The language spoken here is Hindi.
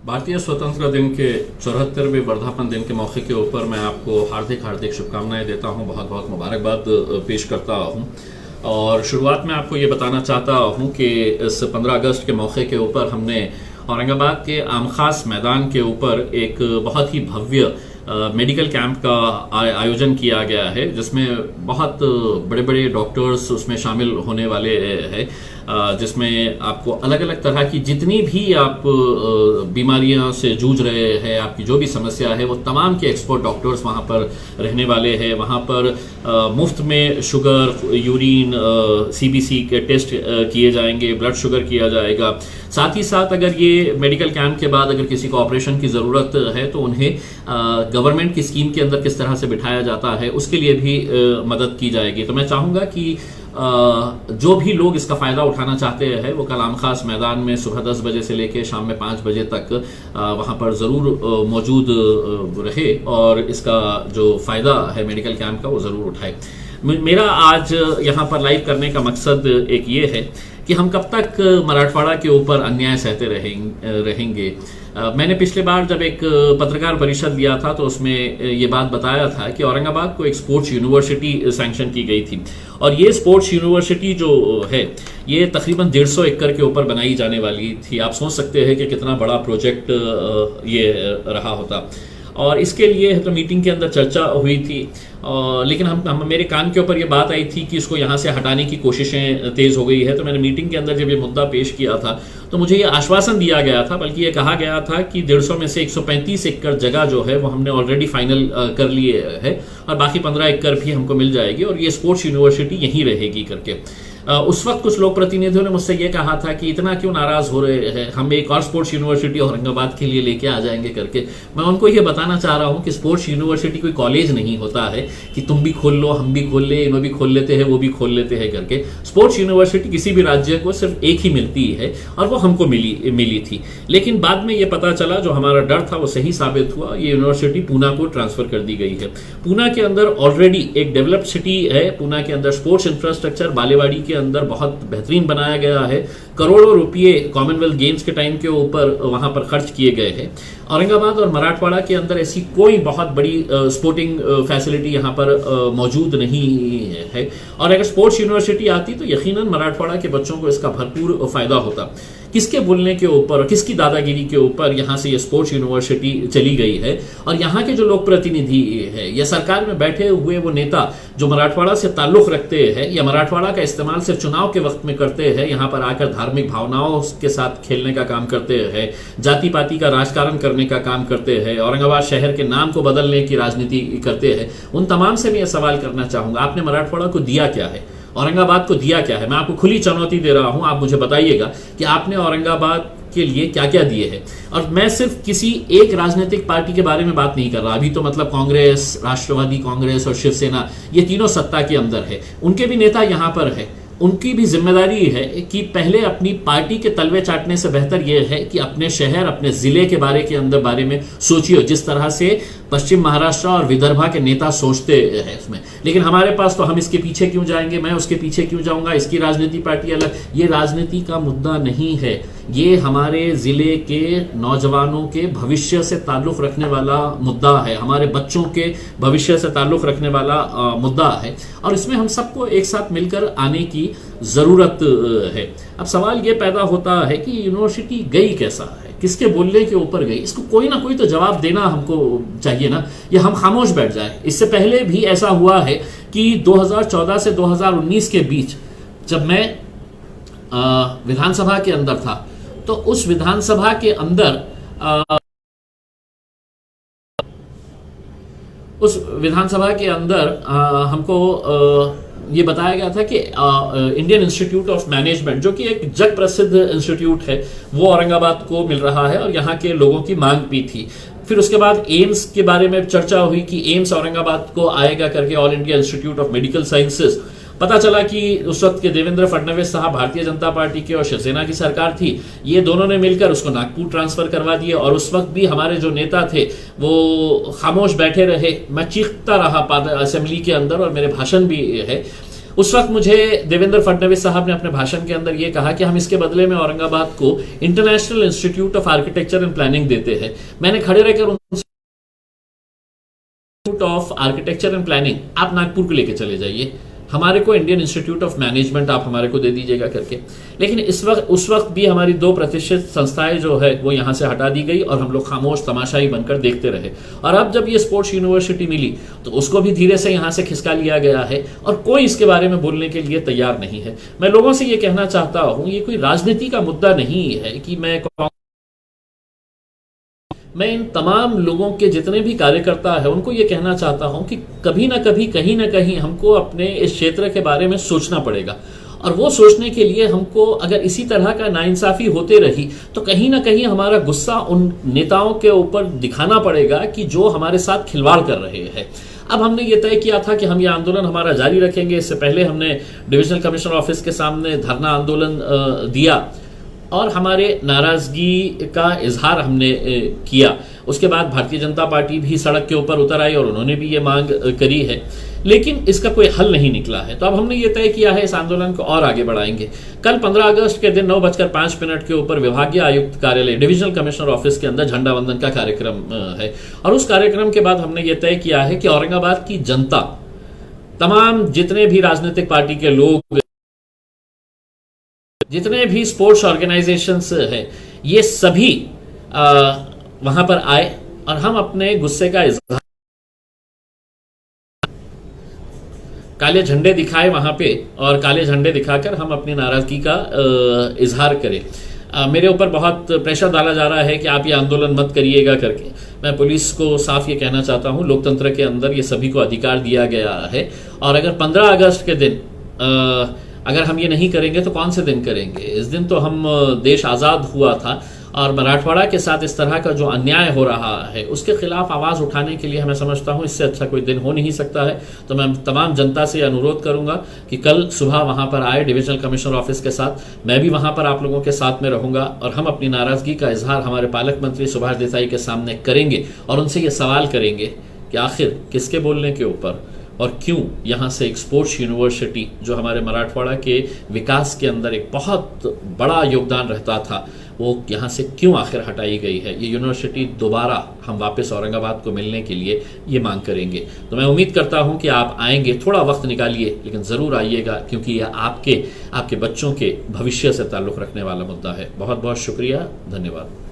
भारतीय स्वतंत्रता दिन के 74वें वर्धापन दिन के मौके के ऊपर मैं आपको हार्दिक हार्दिक शुभकामनाएं देता हूं, बहुत बहुत मुबारकबाद पेश करता हूं। और शुरुआत में आपको ये बताना चाहता हूं कि इस 15 अगस्त के मौके के ऊपर हमने औरंगाबाद के आमखास मैदान के ऊपर एक बहुत ही भव्य मेडिकल कैंप का आयोजन किया गया है, जिसमें बहुत बड़े बड़े डॉक्टर्स उसमें शामिल होने वाले हैं, जिसमें आपको अलग अलग तरह की जितनी भी आप बीमारियां से जूझ रहे हैं, आपकी जो भी समस्या है, वो तमाम के एक्सपर्ट डॉक्टर्स वहां पर रहने वाले हैं। वहां पर मुफ्त में शुगर, यूरिन, सीबीसी के टेस्ट किए जाएंगे, ब्लड शुगर किया जाएगा। साथ ही साथ अगर ये मेडिकल कैंप के बाद अगर किसी को ऑपरेशन की ज़रूरत है तो उन्हें गवर्नमेंट की स्कीम के अंदर किस तरह से बिठाया जाता है उसके लिए भी मदद की जाएगी। तो मैं चाहूँगा कि जो भी लोग इसका फ़ायदा उठाना चाहते हैं वो कल आमखास मैदान में सुबह 10 बजे से लेकर शाम में 5 बजे तक वहाँ पर ज़रूर मौजूद रहे और इसका जो फ़ायदा है मेडिकल कैंप का वो ज़रूर उठाए। मेरा आज यहाँ पर लाइव करने का मकसद एक ये है कि हम कब तक मराठवाड़ा के ऊपर अन्याय सहते रहेंगे। मैंने पिछले बार जब एक पत्रकार परिषद लिया था तो उसमें ये बात बताया था कि औरंगाबाद को एक स्पोर्ट्स यूनिवर्सिटी सैंक्शन की गई थी और ये स्पोर्ट्स यूनिवर्सिटी जो है ये तकरीबन 150 एकड़ के ऊपर बनाई जाने वाली थी। आप सोच सकते हैं कि कितना बड़ा प्रोजेक्ट ये रहा होता। और इसके लिए तो मीटिंग के अंदर चर्चा हुई थी, लेकिन हम मेरे कान के ऊपर ये बात आई थी कि इसको यहाँ से हटाने की कोशिशें तेज़ हो गई है। तो मैंने मीटिंग के अंदर जब ये मुद्दा पेश किया था तो मुझे ये आश्वासन दिया गया था, बल्कि ये कहा गया था कि 150 में से 135 एकड़ जगह जो है वो हमने ऑलरेडी फाइनल कर लिए है और बाकी 15 एकड़ भी हमको मिल जाएगी और ये स्पोर्ट्स यूनिवर्सिटी यहीं रहेगी करके। उस वक्त कुछ लोक प्रतिनिधियों ने मुझसे ये कहा था कि इतना क्यों नाराज हो रहे हैं, हम एक और स्पोर्ट्स यूनिवर्सिटी औरंगाबाद के लिए लेके आ जाएंगे करके। मैं उनको ये बताना चाह रहा हूँ कि स्पोर्ट्स यूनिवर्सिटी कोई कॉलेज नहीं होता है कि तुम भी खोल लो, हम भी खोल ले, इन्हों भी खोल लेते हैं, वो भी खोल लेते हैं करके। स्पोर्ट्स यूनिवर्सिटी किसी भी राज्य को सिर्फ एक ही मिलती है और वो हमको मिली थी। लेकिन बाद में ये पता चला, जो हमारा डर था वो सही साबित हुआ, ये यूनिवर्सिटी पूना को ट्रांसफर कर दी गई है। पूना के अंदर ऑलरेडी एक डेवलप्ड सिटी है। पूना के अंदर स्पोर्ट्स इंफ्रास्ट्रक्चर बालेवाड़ी के अंदर बहुत बेहतरीन बनाया गया है। करोड़ों रुपये कॉमनवेल्थ गेम्स के टाइम के ऊपर वहां पर खर्च किए गए हैं। औरंगाबाद और मराठवाड़ा के अंदर ऐसी कोई बहुत बड़ी स्पोर्टिंग फैसिलिटी यहाँ पर मौजूद नहीं है और अगर स्पोर्ट्स यूनिवर्सिटी आती तो यकीनन मराठवाड़ा के बच्चों को इसका भरपूर फायदा होता। किसके बोलने के ऊपर और किसकी दादागिरी के ऊपर यहाँ से ये स्पोर्ट्स यूनिवर्सिटी चली गई है और यहाँ के जो लोक प्रतिनिधि है या सरकार में बैठे हुए वो नेता जो मराठवाड़ा से ताल्लुक रखते हैं या मराठवाड़ा का इस्तेमाल सिर्फ चुनाव के वक्त में करते हैं, यहाँ पर आकर धार्मिक भावनाओं के साथ खेलने का काम करते हैं, जाति पाति का राजकारण करने का काम करते हैं, औरंगाबाद शहर के नाम को बदलने की राजनीति करते हैं, उन तमाम से मैं ये सवाल करना चाहूंगा, आपने मराठवाड़ा को दिया क्या है, औरंगाबाद को दिया क्या है? मैं आपको खुली चुनौती दे रहा हूं, आप मुझे बताइएगा कि आपने औरंगाबाद के लिए क्या क्या दिए हैं। और मैं सिर्फ किसी एक राजनीतिक पार्टी के बारे में बात नहीं कर रहा, अभी तो मतलब कांग्रेस, राष्ट्रवादी कांग्रेस और शिवसेना ये तीनों सत्ता के अंदर है, उनके भी नेता यहां पर है। उनकी भी जिम्मेदारी है कि पहले अपनी पार्टी के तलवे चाटने से बेहतर यह है कि अपने शहर, अपने जिले के बारे में सोचिए, जिस तरह से पश्चिम महाराष्ट्र और विदर्भा के नेता सोचते हैं इसमें। लेकिन हमारे पास तो हम इसके पीछे क्यों जाएंगे, मैं उसके पीछे क्यों जाऊंगा, इसकी राजनीति पार्टी अलग। ये राजनीति का मुद्दा नहीं है, ये हमारे जिले के नौजवानों के भविष्य से ताल्लुक रखने वाला मुद्दा है, हमारे बच्चों के भविष्य से ताल्लुक रखने वाला मुद्दा है और इसमें हम सबको एक साथ मिलकर आने की जरूरत है। अब सवाल ये पैदा होता है कि यूनिवर्सिटी गई कैसा है, किसके बोलने के ऊपर गई, इसको कोई ना कोई तो जवाब देना हमको चाहिए ना, या हम खामोश बैठ जाए। इससे पहले भी ऐसा हुआ है कि 2014 से 2019 के बीच जब मैं विधानसभा के अंदर था तो उस विधानसभा के अंदर हमको ये बताया गया था कि इंडियन इंस्टीट्यूट ऑफ मैनेजमेंट, जो कि एक जग प्रसिद्ध इंस्टीट्यूट है, वो औरंगाबाद को मिल रहा है और यहाँ के लोगों की मांग भी थी। फिर उसके बाद एम्स के बारे में चर्चा हुई कि एम्स औरंगाबाद को आएगा करके, all India institute of medical sciences. पता चला कि उस वक्त के देवेंद्र फडणवीस साहब भारतीय जनता पार्टी के और शिवसेना की सरकार थी, ये दोनों ने मिलकर उसको नागपुर ट्रांसफर करवा दिए और उस वक्त भी हमारे जो नेता थे वो खामोश बैठे रहे। मैं चीखता रहा असेंबली के अंदर और मेरे भाषण भी है। उस वक्त मुझे देवेंद्र फडणवीस साहब ने अपने भाषण के अंदर यह कहा कि हम इसके बदले में औरंगाबाद को international institute of architecture and planning देते हैं। मैंने खड़े रहकर उनसे ऑफ आर्किटेक्चर एंड प्लानिंग आप नागपुर को लेके चले जाइए, हमारे को इंडियन इंस्टीट्यूट ऑफ मैनेजमेंट आप हमारे को दे दीजिएगा करके। लेकिन उस वक्त भी हमारी 2% संस्थाएं जो है वो यहां से हटा दी गई और हम लोग खामोश तमाशाई बनकर देखते रहे। और अब जब ये स्पोर्ट्स यूनिवर्सिटी मिली तो उसको भी धीरे से यहां से खिसका लिया गया है और कोई इसके बारे में बोलने के लिए तैयार नहीं है। मैं लोगों से ये कहना चाहता हूं, ये कोई राजनीति का मुद्दा नहीं है कि मैं इन तमाम लोगों के जितने भी कार्यकर्ता है उनको ये कहना चाहता हूं कि कभी ना कभी कहीं ना कहीं हमको अपने इस क्षेत्र के बारे में सोचना पड़ेगा। और वो सोचने के लिए हमको अगर इसी तरह का नाइंसाफी होते रही तो कहीं ना कहीं हमारा गुस्सा उन नेताओं के ऊपर दिखाना पड़ेगा कि जो हमारे साथ खिलवाड़ कर रहे हैं। अब हमने ये तय किया था कि हम ये आंदोलन हमारा जारी रखेंगे। इससे पहले हमने डिविजनल कमिश्नर ऑफिस के सामने धरना आंदोलन दिया और हमारे नाराजगी का इजहार हमने किया। उसके बाद भारतीय जनता पार्टी भी सड़क के ऊपर उतर आई और उन्होंने भी ये मांग करी है, लेकिन इसका कोई हल नहीं निकला है। तो अब हमने ये तय किया है इस आंदोलन को और आगे बढ़ाएंगे। कल 15 अगस्त के दिन 9:05 के ऊपर विभागीय आयुक्त कार्यालय डिविजनल कमिश्नर ऑफिस के अंदर झंडा वंदन का कार्यक्रम है और उस कार्यक्रम के बाद हमने ये तय किया है कि औरंगाबाद की जनता, तमाम जितने भी राजनीतिक पार्टी के लोग, जितने भी स्पोर्ट्स ऑर्गेनाइजेशंस हैं, ये सभी वहां पर आए और हम अपने गुस्से का इजहार, काले झंडे दिखाए वहां पे और काले झंडे दिखाकर हम अपनी नाराजगी का इजहार करें। मेरे ऊपर बहुत प्रेशर डाला जा रहा है कि आप ये आंदोलन मत करिएगा करके। मैं पुलिस को साफ ये कहना चाहता हूं, लोकतंत्र के अंदर ये सभी को अधिकार दिया गया है और अगर 15 अगस्त के दिन अगर हम ये नहीं करेंगे तो कौन से दिन करेंगे। इस दिन तो हम देश आज़ाद हुआ था और मराठवाड़ा के साथ इस तरह का जो अन्याय हो रहा है उसके खिलाफ आवाज़ उठाने के लिए मैं समझता हूँ इससे अच्छा कोई दिन हो नहीं सकता है। तो मैं तमाम जनता से अनुरोध करूंगा कि कल सुबह वहां पर आए डिविजनल कमिश्नर ऑफिस के साथ। मैं भी वहां पर आप लोगों के साथ में रहूंगा और हम अपनी नाराजगी का इजहार हमारे पालक मंत्री सुभाष देसाई के सामने करेंगे और उनसे ये सवाल करेंगे कि आखिर किसके बोलने के ऊपर और क्यों यहाँ से एक स्पोर्ट्स यूनिवर्सिटी जो हमारे मराठवाड़ा के विकास के अंदर एक बहुत बड़ा योगदान रहता था, वो यहाँ से क्यों आखिर हटाई गई है। ये यूनिवर्सिटी दोबारा हम वापस औरंगाबाद को मिलने के लिए ये मांग करेंगे। तो मैं उम्मीद करता हूँ कि आप आएंगे, थोड़ा वक्त निकालिए लेकिन ज़रूर आइएगा, क्योंकि यह आपके बच्चों के भविष्य से ताल्लुक़ रखने वाला मुद्दा है। बहुत बहुत शुक्रिया, धन्यवाद।